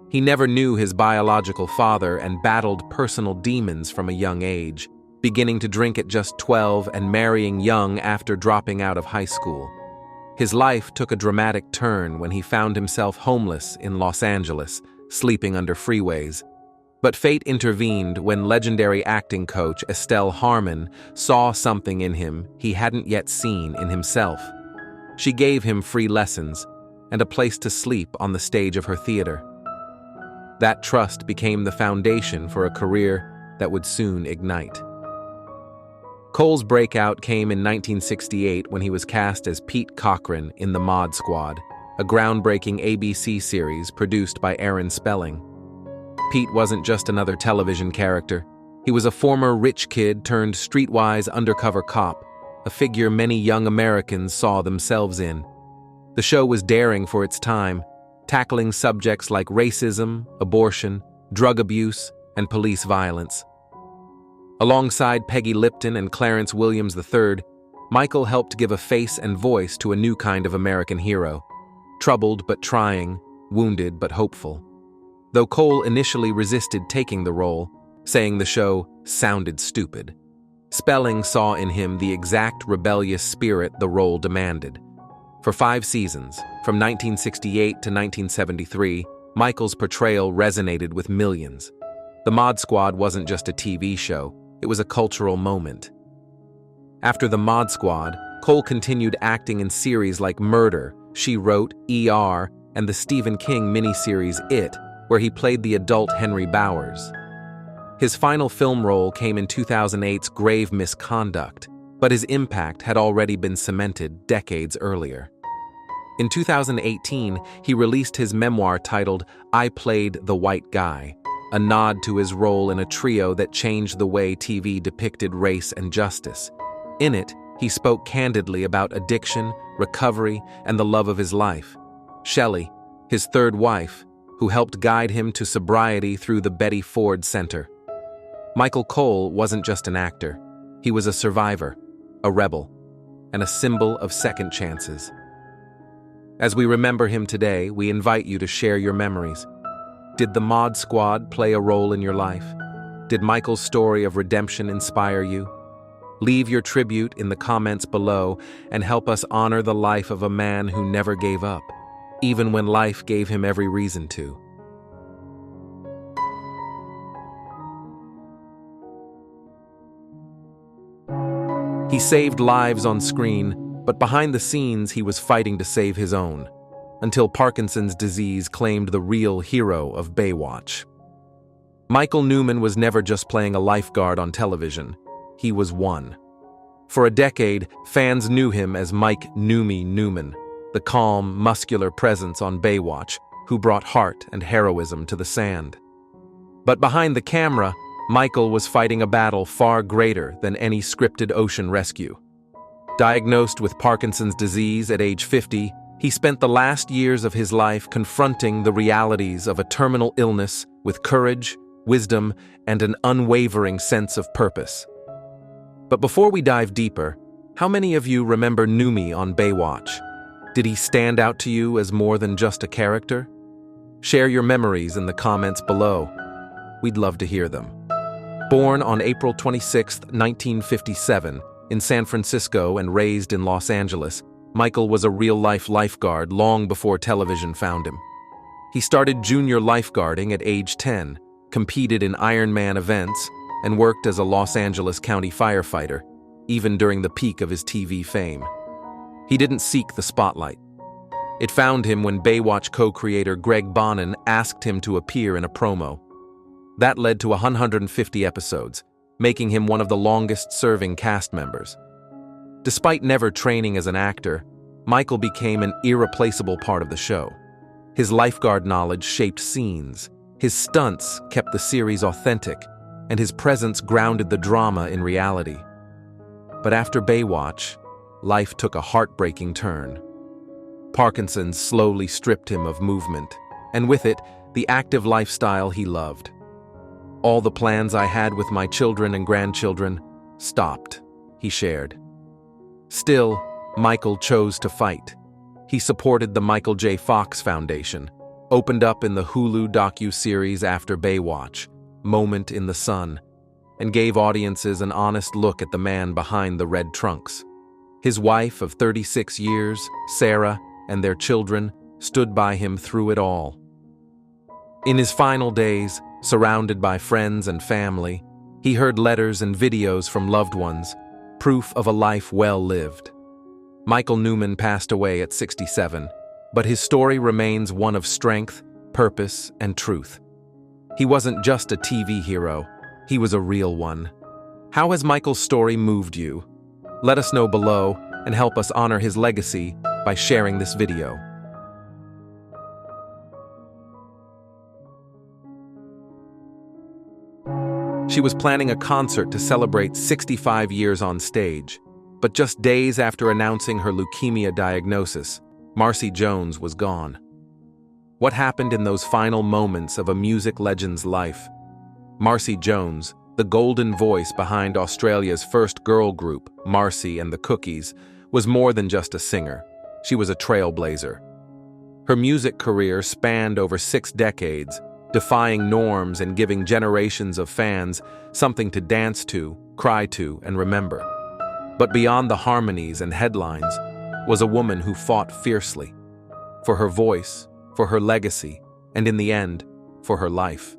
He never knew his biological father and battled personal demons from a young age, beginning to drink at just 12 and marrying young after dropping out of high school. His life took a dramatic turn when he found himself homeless in Los Angeles, sleeping under freeways. But fate intervened when legendary acting coach Estelle Harmon saw something in him he hadn't yet seen in himself. She gave him free lessons and a place to sleep on the stage of her theater. That trust became the foundation for a career that would soon ignite. Cole's breakout came in 1968 when he was cast as Pete Cochran in The Mod Squad, a groundbreaking ABC series produced by Aaron Spelling. Pete wasn't just another television character. He was a former rich kid turned streetwise undercover cop, a figure many young Americans saw themselves in. The show was daring for its time, tackling subjects like racism, abortion, drug abuse, and police violence. Alongside Peggy Lipton and Clarence Williams III, Michael helped give a face and voice to a new kind of American hero, troubled but trying, wounded but hopeful. Though Cole initially resisted taking the role, saying the show sounded stupid, Spelling saw in him the exact rebellious spirit the role demanded. For 5 seasons, from 1968 to 1973, Michael's portrayal resonated with millions. The Mod Squad wasn't just a TV show, it was a cultural moment. After The Mod Squad, Cole continued acting in series like Murder, She Wrote, ER, and the Stephen King miniseries It, where he played the adult Henry Bowers. His final film role came in 2008's Grave Misconduct, but his impact had already been cemented decades earlier. In 2018, he released his memoir titled I Played the White Guy, a nod to his role in a trio that changed the way TV depicted race and justice. In it, he spoke candidly about addiction, recovery, and the love of his life. Shelley, his third wife, who helped guide him to sobriety through the Betty Ford Center. Michael Cole wasn't just an actor. He was a survivor, a rebel, and a symbol of second chances. As we remember him today, we invite you to share your memories. Did the Mod Squad play a role in your life? Did Michael's story of redemption inspire you? Leave your tribute in the comments below and help us honor the life of a man who never gave up, even when life gave him every reason to. He saved lives on screen, but behind the scenes he was fighting to save his own, until Parkinson's disease claimed the real hero of Baywatch. Michael Newman was never just playing a lifeguard on television. He was one. For a decade, fans knew him as Mike "Noomy" Newman, the calm, muscular presence on Baywatch, who brought heart and heroism to the sand. But behind the camera, Michael was fighting a battle far greater than any scripted ocean rescue. Diagnosed with Parkinson's disease at age 50, he spent the last years of his life confronting the realities of a terminal illness with courage, wisdom, and an unwavering sense of purpose. But before we dive deeper, how many of you remember Noomy on Baywatch? Did he stand out to you as more than just a character? Share your memories in the comments below. We'd love to hear them. Born on April 26, 1957, in San Francisco and raised in Los Angeles, Michael was a real-life lifeguard long before television found him. He started junior lifeguarding at age 10, competed in Ironman events, and worked as a Los Angeles County firefighter, even during the peak of his TV fame. He didn't seek the spotlight. It found him when Baywatch co-creator Greg Bonin asked him to appear in a promo. That led to 150 episodes, making him one of the longest-serving cast members. Despite never training as an actor, Michael became an irreplaceable part of the show. His lifeguard knowledge shaped scenes, his stunts kept the series authentic, and his presence grounded the drama in reality. But after Baywatch, life took a heartbreaking turn. Parkinson's slowly stripped him of movement, and with it, the active lifestyle he loved. "All the plans I had with my children and grandchildren stopped," he shared. Still, Michael chose to fight. He supported the Michael J. Fox Foundation, opened up in the Hulu docu-series after Baywatch, Moment in the Sun, and gave audiences an honest look at the man behind the red trunks. His wife of 36 years, Sarah, and their children stood by him through it all. In his final days, surrounded by friends and family, he heard letters and videos from loved ones, proof of a life well lived. Michael Newman passed away at 67, but his story remains one of strength, purpose, and truth. He wasn't just a TV hero, he was a real one. How has Michael's story moved you? Let us know below and help us honor his legacy by sharing this video. She was planning a concert to celebrate 65 years on stage, but just days after announcing her leukemia diagnosis, Marcy Jones was gone. What happened in those final moments of a music legend's life? Marcy Jones, the golden voice behind Australia's first girl group, Marcy and the Cookies, was more than just a singer. She was a trailblazer. Her music career spanned over 6 decades, defying norms and giving generations of fans something to dance to, cry to, and remember. But beyond the harmonies and headlines was a woman who fought fiercely for her voice, for her legacy, and in the end, for her life.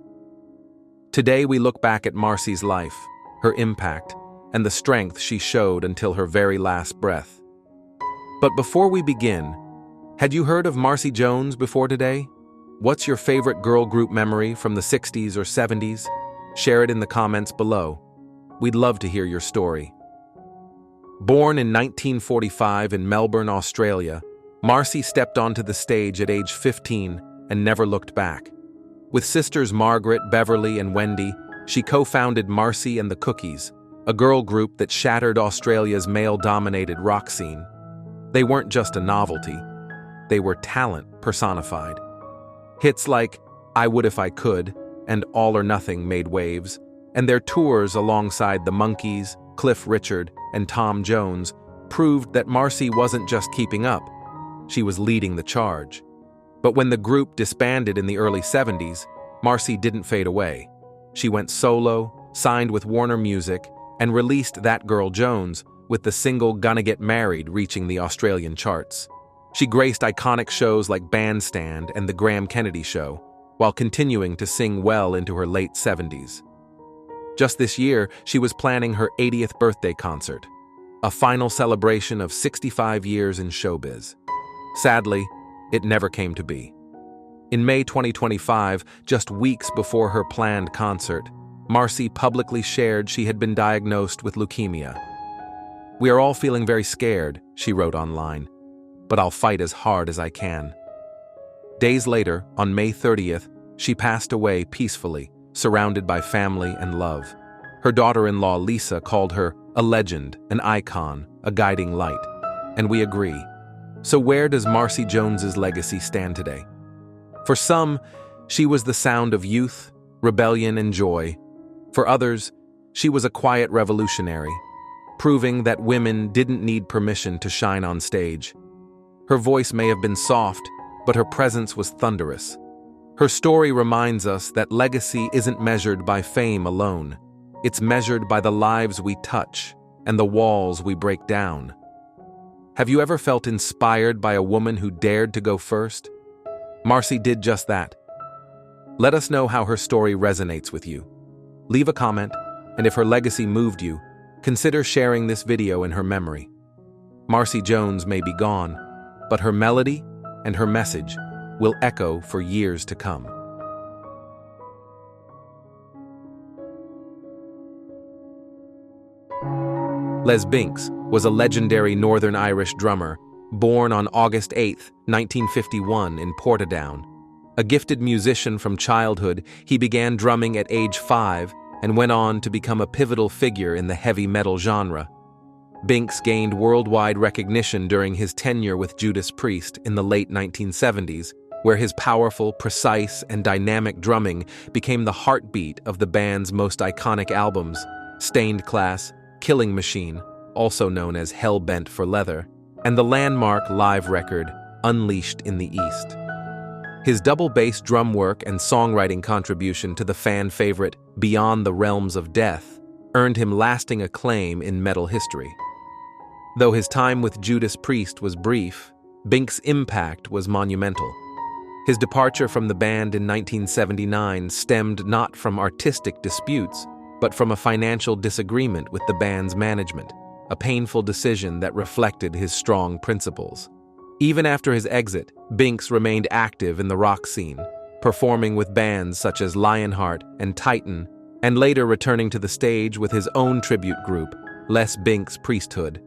Today we look back at Marcy's life, her impact, and the strength she showed until her very last breath. But before we begin, had you heard of Marcy Jones before today? What's your favorite girl group memory from the 60s or 70s? Share it in the comments below. We'd love to hear your story. Born in 1945 in Melbourne, Australia, Marcy stepped onto the stage at age 15 and never looked back. With sisters Margaret, Beverly, and Wendy, she co-founded Marcy and the Cookies, a girl group that shattered Australia's male-dominated rock scene. They weren't just a novelty, they were talent personified. Hits like I Would If I Could and All or Nothing made waves, and their tours alongside the Monkees, Cliff Richard, and Tom Jones proved that Marcy wasn't just keeping up, she was leading the charge. But when the group disbanded in the early 70s, Marcy didn't fade away. She went solo, signed with Warner Music, and released That Girl Jones, with the single Gonna Get Married reaching the Australian charts. She graced iconic shows like Bandstand and The Graham Kennedy Show, while continuing to sing well into her late 70s. Just this year, she was planning her 80th birthday concert, a final celebration of 65 years in showbiz. Sadly, it never came to be. In May 2025, just weeks before her planned concert, Marcy publicly shared she had been diagnosed with leukemia. "We are all feeling very scared," she wrote online, "but I'll fight as hard as I can." Days later, on May 30th, she passed away peacefully, surrounded by family and love. Her daughter-in-law Lisa called her a legend, an icon, a guiding light. And we agree. So where does Marcy Jones's legacy stand today? For some, she was the sound of youth, rebellion, and joy. For others, she was a quiet revolutionary, proving that women didn't need permission to shine on stage. Her voice may have been soft, but her presence was thunderous. Her story reminds us that legacy isn't measured by fame alone. It's measured by the lives we touch and the walls we break down. Have you ever felt inspired by a woman who dared to go first? Marcy did just that. Let us know how her story resonates with you. Leave a comment, and if her legacy moved you, consider sharing this video in her memory. Marcy Jones may be gone, but her melody and her message will echo for years to come. Les Binks was a legendary Northern Irish drummer, born on August 8, 1951 in Portadown. A gifted musician from childhood, he began drumming at age 5 and went on to become a pivotal figure in the heavy metal genre. Binks gained worldwide recognition during his tenure with Judas Priest in the late 1970s, where his powerful, precise, and dynamic drumming became the heartbeat of the band's most iconic albums, Stained Class, Killing Machine, also known as Hell Bent for Leather, and the landmark live record, Unleashed in the East. His double-bass drum work and songwriting contribution to the fan favorite Beyond the Realms of Death earned him lasting acclaim in metal history. Though his time with Judas Priest was brief, Binks' impact was monumental. His departure from the band in 1979 stemmed not from artistic disputes, but from a financial disagreement with the band's management, a painful decision that reflected his strong principles. Even after his exit, Binks remained active in the rock scene, performing with bands such as Lionheart and Titan, and later returning to the stage with his own tribute group, Les Binks Priesthood.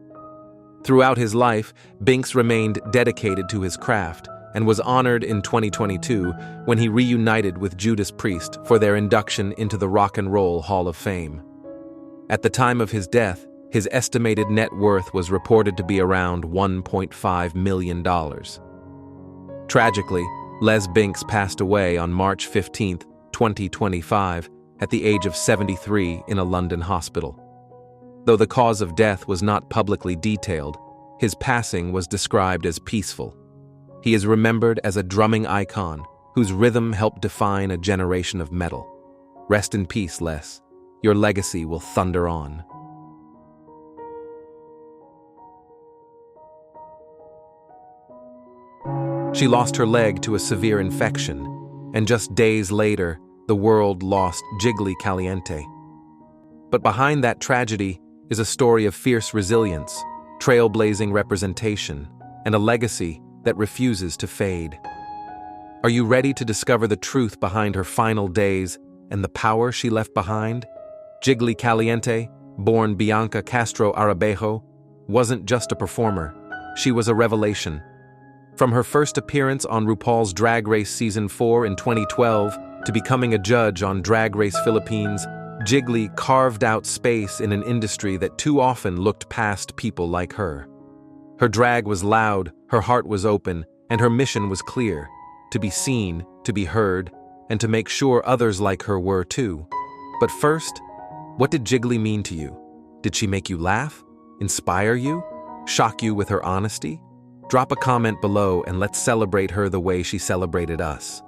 Throughout his life, Binks remained dedicated to his craft and was honored in 2022 when he reunited with Judas Priest for their induction into the Rock and Roll Hall of Fame. At the time of his death, his estimated net worth was reported to be around $1.5 million. Tragically, Les Binks passed away on March 15, 2025, at the age of 73 in a London hospital. Though the cause of death was not publicly detailed, his passing was described as peaceful. He is remembered as a drumming icon whose rhythm helped define a generation of metal. Rest in peace, Les. Your legacy will thunder on. She lost her leg to a severe infection, and just days later, the world lost Jiggly Caliente. But behind that tragedy is a story of fierce resilience, trailblazing representation, and a legacy that refuses to fade. Are you ready to discover the truth behind her final days and the power she left behind? Jiggly Caliente, born Bianca Castro Arabejo, wasn't just a performer. She was a revelation. From her first appearance on RuPaul's Drag Race Season 4 in 2012 to becoming a judge on Drag Race Philippines, Jiggly carved out space in an industry that too often looked past people like her. Her drag was loud, her heart was open, and her mission was clear: to be seen, to be heard, and to make sure others like her were too. But first, what did Jiggly mean to you? Did she make you laugh? Inspire you? Shock you with her honesty? Drop a comment below and let's celebrate her the way she celebrated us.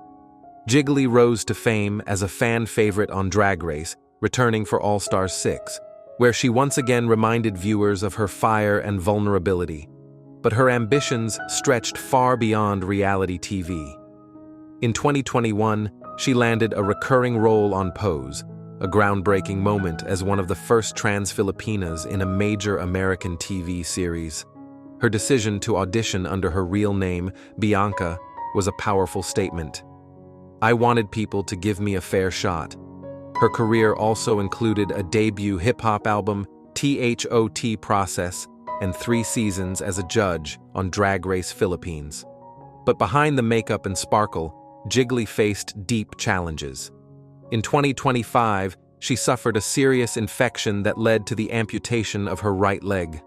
Jiggly rose to fame as a fan favorite on Drag Race, returning for All Stars 6, where she once again reminded viewers of her fire and vulnerability. But her ambitions stretched far beyond reality TV. In 2021, she landed a recurring role on Pose, a groundbreaking moment as one of the first trans Filipinas in a major American TV series. Her decision to audition under her real name, Bianca, was a powerful statement. I wanted people to give me a fair shot. Her career also included a debut hip-hop album, THOT Process, and 3 seasons as a judge on Drag Race Philippines. But behind the makeup and sparkle, Jiggly faced deep challenges. In 2025, she suffered a serious infection that led to the amputation of her right leg.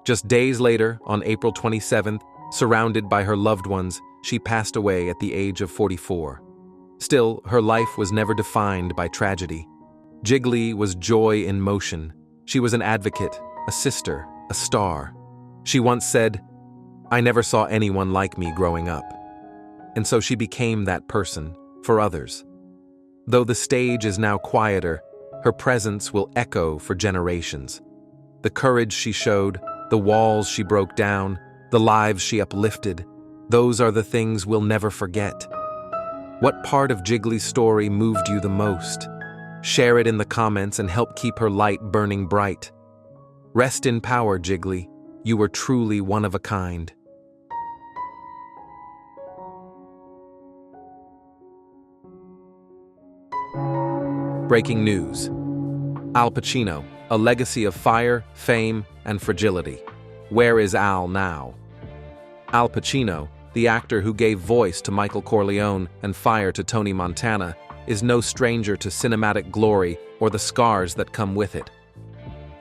Just days later, on April 27th, surrounded by her loved ones, she passed away at the age of 44. Still, her life was never defined by tragedy. Jiggly was joy in motion. She was an advocate, a sister, a star. She once said, "I never saw anyone like me growing up." And so she became that person for others. Though the stage is now quieter, her presence will echo for generations. The courage she showed, the walls she broke down, the lives she uplifted, those are the things we'll never forget. What part of Jiggly's story moved you the most? Share it in the comments and help keep her light burning bright. Rest in power, Jiggly. You were truly one of a kind. Breaking news. Al Pacino, a legacy of fire, fame, and fragility. Where is Al now? Al Pacino, the actor who gave voice to Michael Corleone and fire to Tony Montana, is no stranger to cinematic glory or the scars that come with it.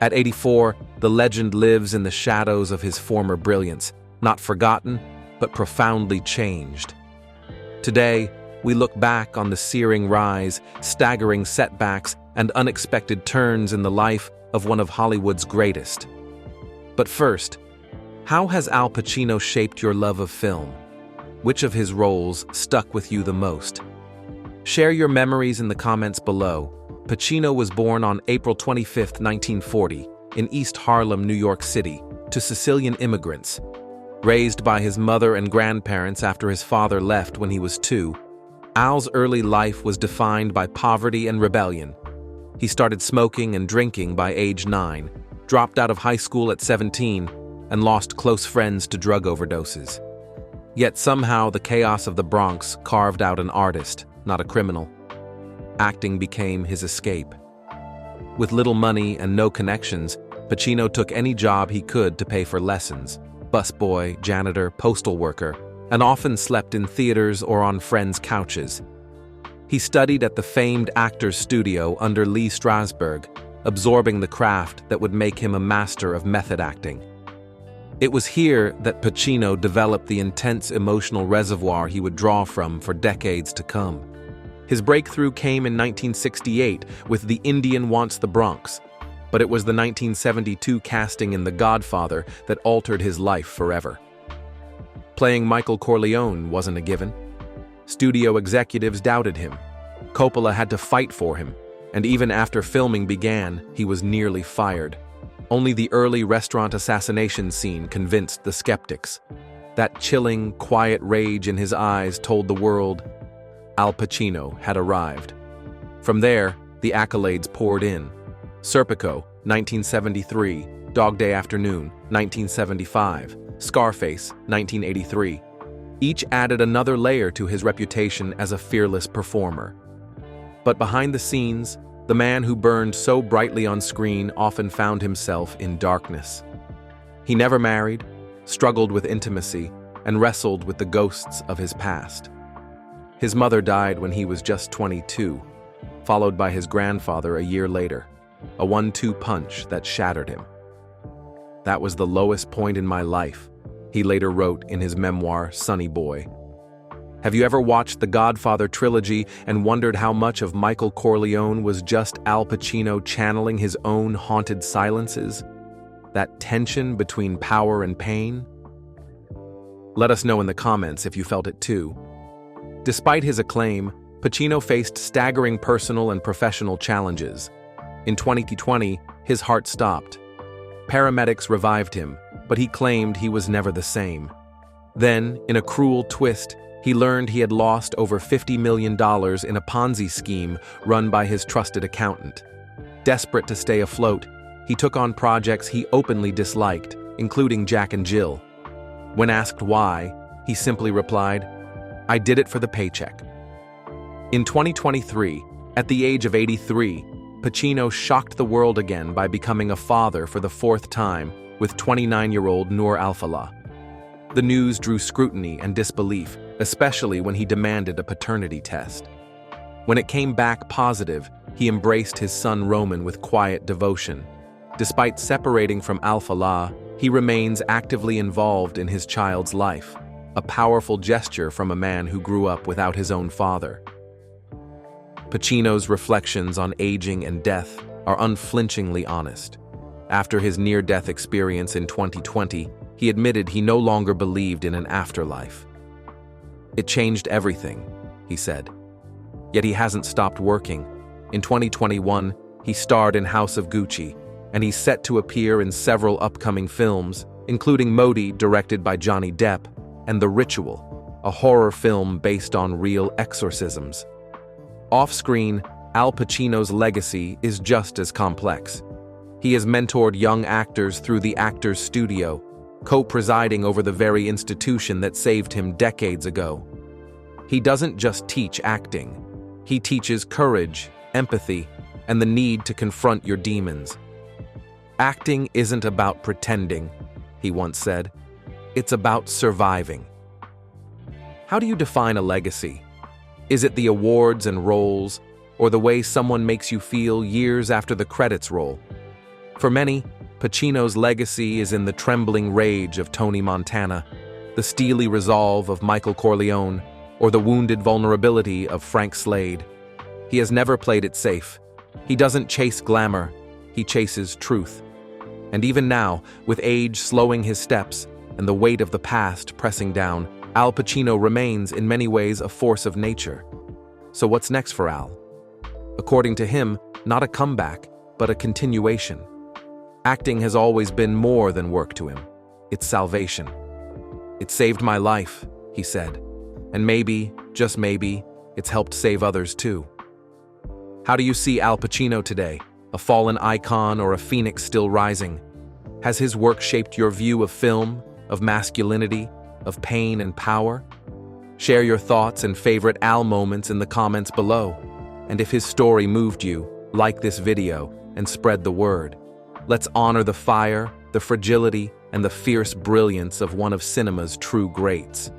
At 84, the legend lives in the shadows of his former brilliance, not forgotten, but profoundly changed. Today, we look back on the searing rise, staggering setbacks, and unexpected turns in the life of one of Hollywood's greatest. But first, how has Al Pacino shaped your love of film? Which of his roles stuck with you the most? Share your memories in the comments below. Pacino was born on April 25, 1940, in East Harlem, New York City, to Sicilian immigrants. Raised by his mother and grandparents after his father left when he was 2, Al's early life was defined by poverty and rebellion. He started smoking and drinking by age 9, dropped out of high school at 17, and lost close friends to drug overdoses. Yet somehow the chaos of the Bronx carved out an artist, not a criminal. Acting became his escape. With little money and no connections, Pacino took any job he could to pay for lessons: busboy, janitor, postal worker, and often slept in theaters or on friends' couches. He studied at the famed Actors Studio under Lee Strasberg, absorbing the craft that would make him a master of method acting. It was here that Pacino developed the intense emotional reservoir he would draw from for decades to come. His breakthrough came in 1968 with The Indian Wants the Bronx, but it was the 1972 casting in The Godfather that altered his life forever. Playing Michael Corleone wasn't a given. Studio executives doubted him. Coppola had to fight for him, and even after filming began, he was nearly fired. Only the early restaurant assassination scene convinced the skeptics. That chilling, quiet rage in his eyes told the world Al Pacino had arrived. From there, the accolades poured in. Serpico, 1973, Dog Day Afternoon, 1975, Scarface, 1983. Each added another layer to his reputation as a fearless performer. But behind the scenes, the man who burned so brightly on screen often found himself in darkness. He never married, struggled with intimacy, and wrestled with the ghosts of his past. His mother died when he was just 22, followed by his grandfather a year later, a 1-2 punch that shattered him. "That was the lowest point in my life," he later wrote in his memoir, Sonny Boy. Have you ever watched the Godfather trilogy and wondered how much of Michael Corleone was just Al Pacino channeling his own haunted silences? That tension between power and pain? Let us know in the comments if you felt it too. Despite his acclaim, Pacino faced staggering personal and professional challenges. In 2020, his heart stopped. Paramedics revived him, but he claimed he was never the same. Then, in a cruel twist, he learned he had lost over $50 million in a Ponzi scheme run by his trusted accountant. Desperate to stay afloat, he took on projects he openly disliked, including Jack and Jill. When asked why, he simply replied, "I did it for the paycheck." In 2023, at the age of 83, Pacino shocked the world again by becoming a father for the 4th time with 29-year-old Noor Alfallah. The news drew scrutiny and disbelief, especially when he demanded a paternity test. When it came back positive, he embraced his son Roman with quiet devotion. Despite separating from Alfallah, he remains actively involved in his child's life, a powerful gesture from a man who grew up without his own father. Pacino's reflections on aging and death are unflinchingly honest. After his near-death experience in 2020, he admitted he no longer believed in an afterlife. "It changed everything," he said. Yet he hasn't stopped working. In 2021, he starred in House of Gucci, and he's set to appear in several upcoming films, including Modi, directed by Johnny Depp, and The Ritual, a horror film based on real exorcisms. Off-screen, Al Pacino's legacy is just as complex. He has mentored young actors through the Actors Studio, co-presiding over the very institution that saved him decades ago. He doesn't just teach acting. He teaches courage, empathy, and the need to confront your demons. Acting isn't about pretending, he once said. It's about surviving. How do you define a legacy? Is it the awards and roles, or the way someone makes you feel years after the credits roll? For many, Pacino's legacy is in the trembling rage of Tony Montana, the steely resolve of Michael Corleone, or the wounded vulnerability of Frank Slade. He has never played it safe. He doesn't chase glamour, he chases truth. And even now, with age slowing his steps and the weight of the past pressing down, Al Pacino remains in many ways a force of nature. So what's next for Al? According to him, not a comeback, but a continuation. Acting has always been more than work to him. It's salvation. It saved my life, he said. And maybe, just maybe, it's helped save others too. How do you see Al Pacino today? A fallen icon or a phoenix still rising? Has his work shaped your view of film, of masculinity, of pain and power? Share your thoughts and favorite Al moments in the comments below. And if his story moved you, like this video and spread the word. Let's honor the fire, the fragility, and the fierce brilliance of one of cinema's true greats.